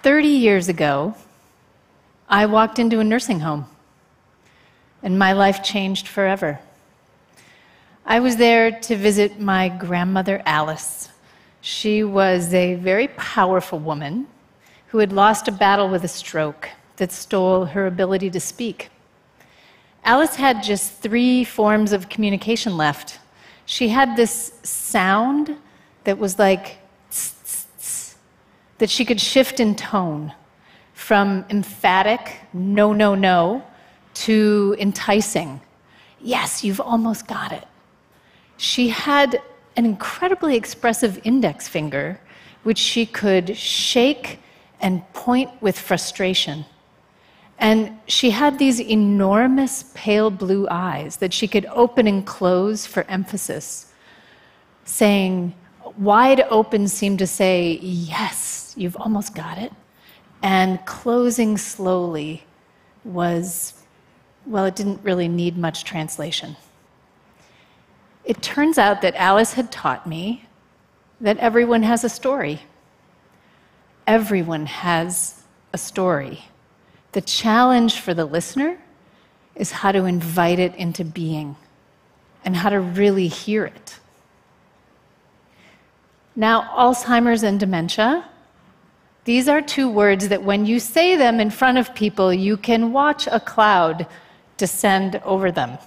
30 years ago, I walked into a nursing home, and my life changed forever. I was there to visit my grandmother, Alice. She was a very powerful woman who had lost a battle with a stroke that stole her ability to speak. Alice had just 3 forms of communication left. She had this sound that was like tss, tss, tss, that she could shift in tone from emphatic, no, no, no, to enticing, yes, you've almost got it. She had an incredibly expressive index finger, which she could shake and point with frustration. And she had these enormous pale blue eyes that she could open and close for emphasis, saying, wide open seemed to say, yes, you've almost got it. And closing slowly was, well, it didn't really need much translation. It turns out that Alice had taught me that everyone has a story. Everyone has a story. The challenge for the listener is how to invite it into being and how to really hear it. Now, Alzheimer's and dementia, these are 2 words that when you say them in front of people, you can watch a cloud descend over them.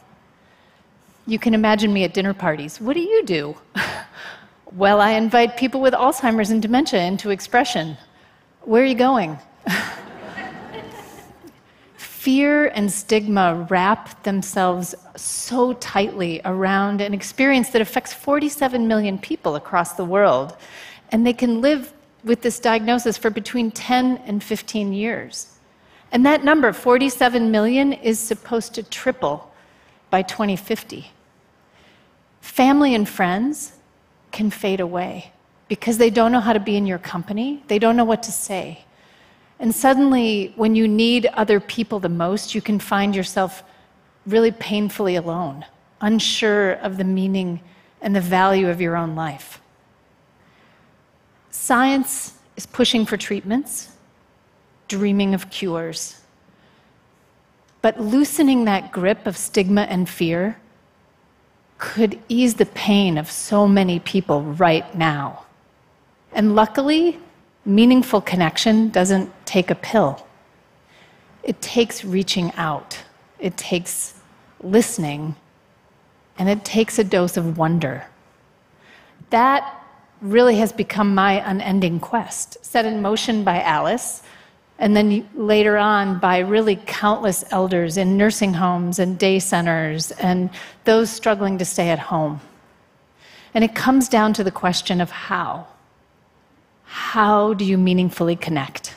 You can imagine me at dinner parties. What do you do? Well, I invite people with Alzheimer's and dementia into expression. Where are you going? Fear and stigma wrap themselves so tightly around an experience that affects 47 million people across the world, and they can live with this diagnosis for between 10 and 15 years. And that number, 47 million, is supposed to triple by 2050. Family and friends can fade away because they don't know how to be in your company, they don't know what to say. And suddenly, when you need other people the most, you can find yourself really painfully alone, unsure of the meaning and the value of your own life. Science is pushing for treatments, dreaming of cures. But loosening that grip of stigma and fear could ease the pain of so many people right now. And luckily, meaningful connection doesn't take a pill. It takes reaching out. It takes listening. And it takes a dose of wonder. That really has become my unending quest, set in motion by Alice, and then later on by really countless elders in nursing homes and day centers and those struggling to stay at home. And it comes down to the question of how. How do you meaningfully connect?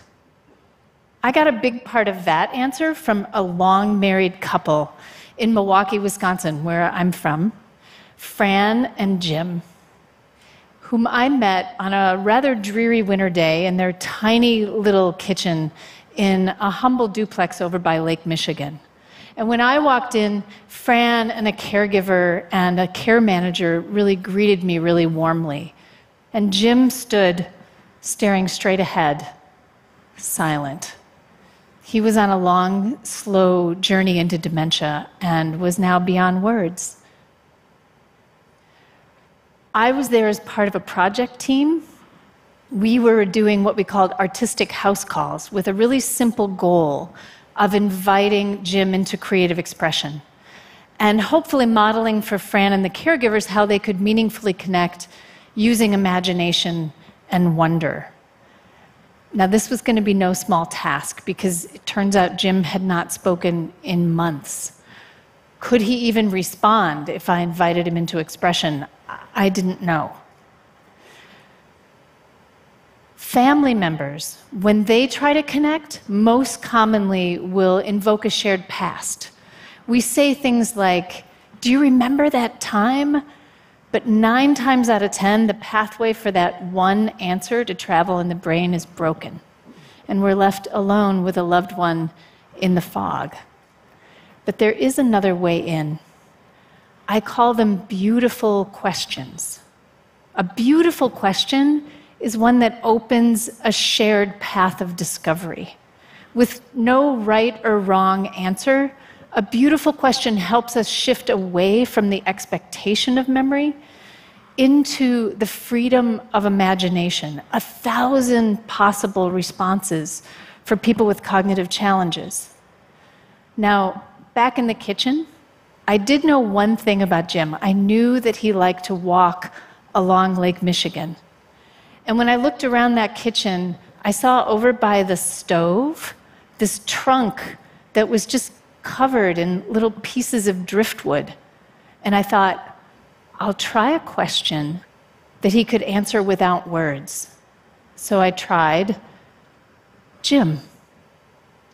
I got a big part of that answer from a long-married couple in Milwaukee, Wisconsin, where I'm from, Fran and Jim, whom I met on a rather dreary winter day in their tiny little kitchen in a humble duplex over by Lake Michigan. And when I walked in, Fran and a caregiver and a care manager really greeted me really warmly. And Jim stood staring straight ahead, silent. He was on a long, slow journey into dementia and was now beyond words. I was there as part of a project team. We were doing what we called artistic house calls with a really simple goal of inviting Jim into creative expression and hopefully modeling for Fran and the caregivers how they could meaningfully connect using imagination and wonder. Now, this was going to be no small task because it turns out Jim had not spoken in months. Could he even respond if I invited him into expression? I didn't know. Family members, when they try to connect, most commonly will invoke a shared past. We say things like, "Do you remember that time?" But 9 times out of 10, the pathway for that one answer to travel in the brain is broken, and we're left alone with a loved one in the fog. But there is another way in. I call them beautiful questions. A beautiful question is one that opens a shared path of discovery. With no right or wrong answer, a beautiful question helps us shift away from the expectation of memory into the freedom of imagination, 1,000 possible responses for people with cognitive challenges. Now, back in the kitchen, I did know one thing about Jim. I knew that he liked to walk along Lake Michigan. And when I looked around that kitchen, I saw over by the stove this trunk that was just covered in little pieces of driftwood. And I thought, I'll try a question that he could answer without words. So I tried, Jim,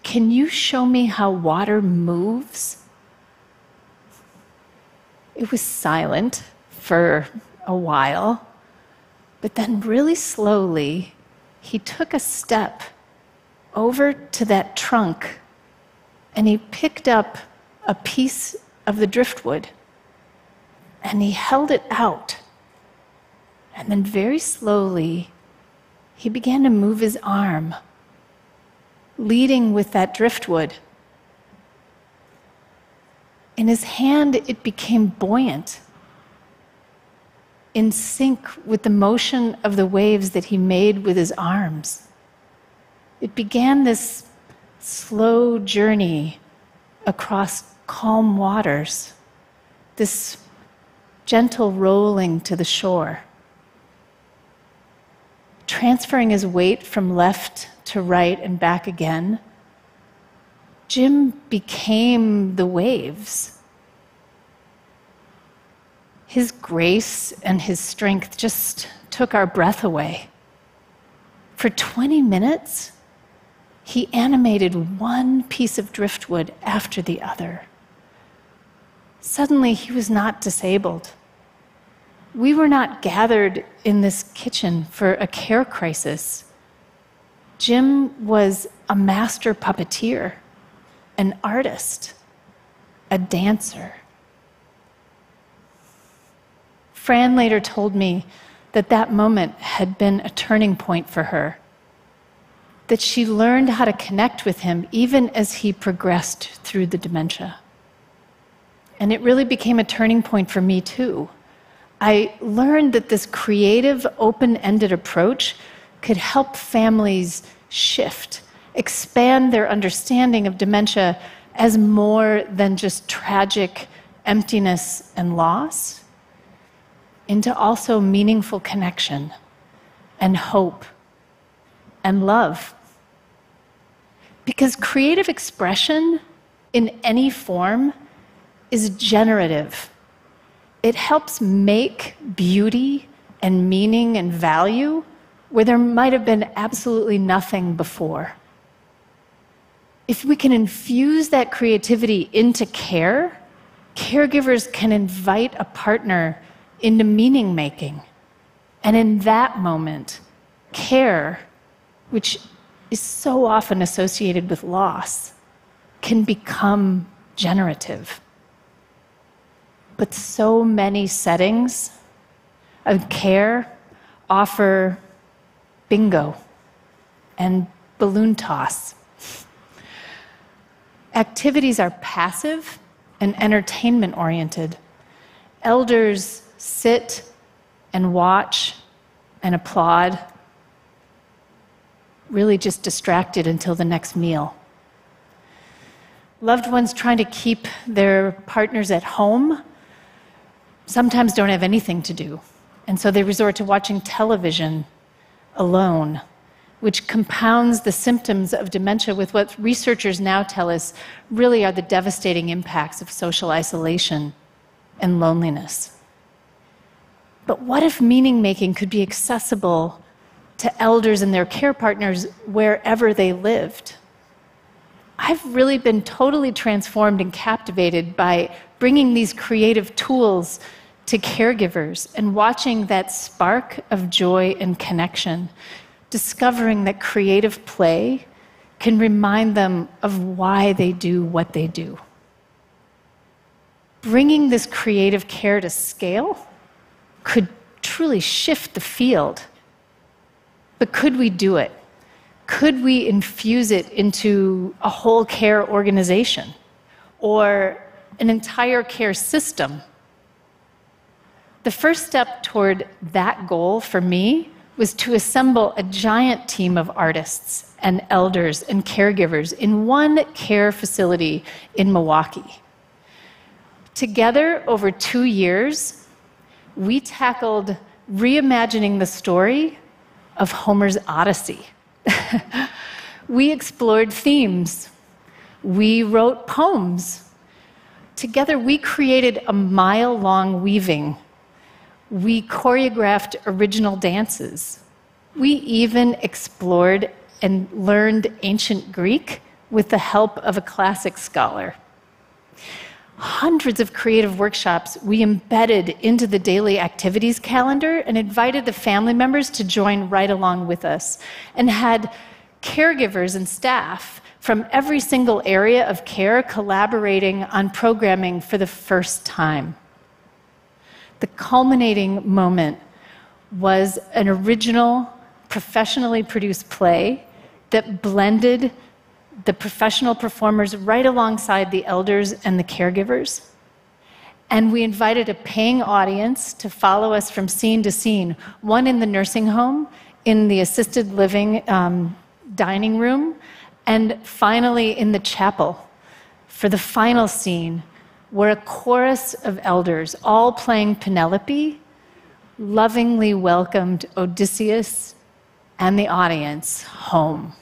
can you show me how water moves? It was silent for a while, but then really slowly, he took a step over to that trunk and he picked up a piece of the driftwood and he held it out. And then very slowly, he began to move his arm, leading with that driftwood. In his hand, it became buoyant, in sync with the motion of the waves that he made with his arms. It began this slow journey across calm waters, this gentle rolling to the shore. Transferring his weight from left to right and back again, Jim became the waves. His grace and his strength just took our breath away. For 20 minutes, he animated one piece of driftwood after the other. Suddenly, he was not disabled. We were not gathered in this kitchen for a care crisis. Jim was a master puppeteer, an artist, a dancer. Fran later told me that that moment had been a turning point for her, that she learned how to connect with him even as he progressed through the dementia. And it really became a turning point for me too. I learned that this creative, open-ended approach could help families shift, expand their understanding of dementia as more than just tragic emptiness and loss, into also meaningful connection and hope and love. Because creative expression in any form is generative. It helps make beauty and meaning and value where there might have been absolutely nothing before. If we can infuse that creativity into care, caregivers can invite a partner into meaning making. And in that moment, care, which is so often associated with loss, can become generative. But so many settings of care offer bingo and balloon toss. Activities are passive and entertainment-oriented. Elders sit and watch and applaud, really just distracted until the next meal. Loved ones trying to keep their partners at home sometimes don't have anything to do, and so they resort to watching television alone, which compounds the symptoms of dementia with what researchers now tell us really are the devastating impacts of social isolation and loneliness. But what if meaning-making could be accessible to elders and their care partners wherever they lived? I've really been totally transformed and captivated by bringing these creative tools to caregivers and watching that spark of joy and connection, discovering that creative play can remind them of why they do what they do. Bringing this creative care to scale could truly shift the field. But could we do it? Could we infuse it into a whole care organization or an entire care system? The first step toward that goal for me was to assemble a giant team of artists and elders and caregivers in one care facility in Milwaukee. Together, over 2 years, we tackled reimagining the story of Homer's Odyssey. We explored themes. We wrote poems. Together, we created a mile-long weaving. We choreographed original dances. We even explored and learned ancient Greek with the help of a classic scholar. Hundreds of creative workshops we embedded into the daily activities calendar and invited the family members to join right along with us, and had caregivers and staff from every single area of care collaborating on programming for the first time. The culminating moment was an original, professionally produced play that blended the professional performers right alongside the elders and the caregivers. And we invited a paying audience to follow us from scene to scene, one in the nursing home, in the assisted living dining room, and finally in the chapel for the final scene, where a chorus of elders, all playing Penelope, lovingly welcomed Odysseus and the audience home.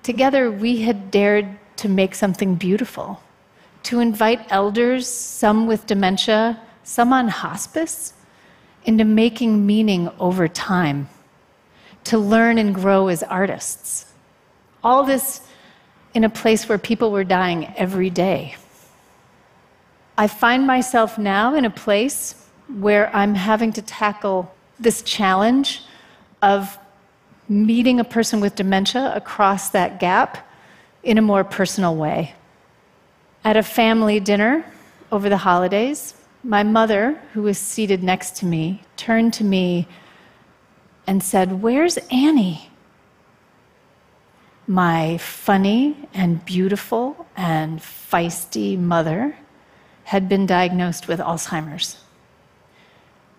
Together, we had dared to make something beautiful, to invite elders, some with dementia, some on hospice, into making meaning over time, to learn and grow as artists. All this in a place where people were dying every day. I find myself now in a place where I'm having to tackle this challenge of meeting a person with dementia across that gap in a more personal way. At a family dinner over the holidays, my mother, who was seated next to me, turned to me and said, "Where's Annie?" My funny and beautiful and feisty mother had been diagnosed with Alzheimer's.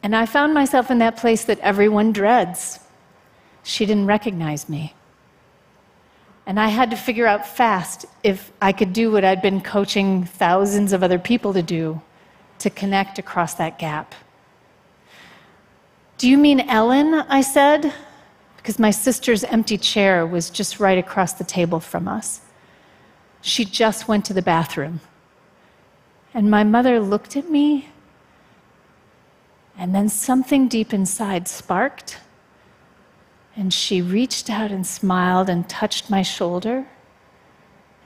And I found myself in that place that everyone dreads. She didn't recognize me. And I had to figure out fast if I could do what I'd been coaching thousands of other people to do, to connect across that gap. "Do you mean Ellen?" I said, because my sister's empty chair was just right across the table from us. She just went to the bathroom. And my mother looked at me, and then something deep inside sparked, and she reached out and smiled and touched my shoulder,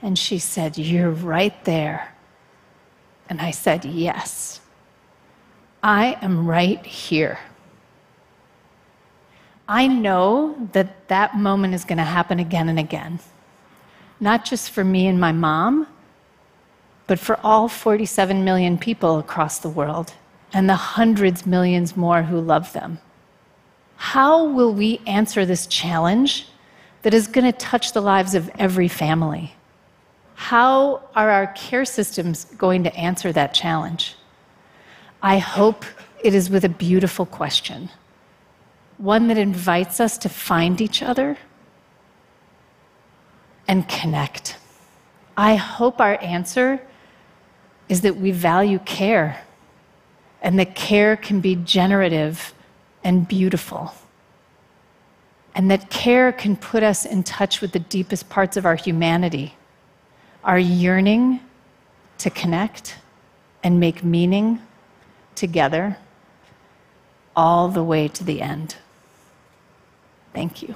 and she said, "You're right there." And I said, "Yes, I am right here." I know that that moment is going to happen again and again, not just for me and my mom, but for all 47 million people across the world and the hundreds millions more who love them. How will we answer this challenge that is going to touch the lives of every family? How are our care systems going to answer that challenge? I hope it is with a beautiful question, one that invites us to find each other and connect. I hope our answer is that we value care, and that care can be generative and beautiful, and that care can put us in touch with the deepest parts of our humanity, our yearning to connect and make meaning together all the way to the end. Thank you.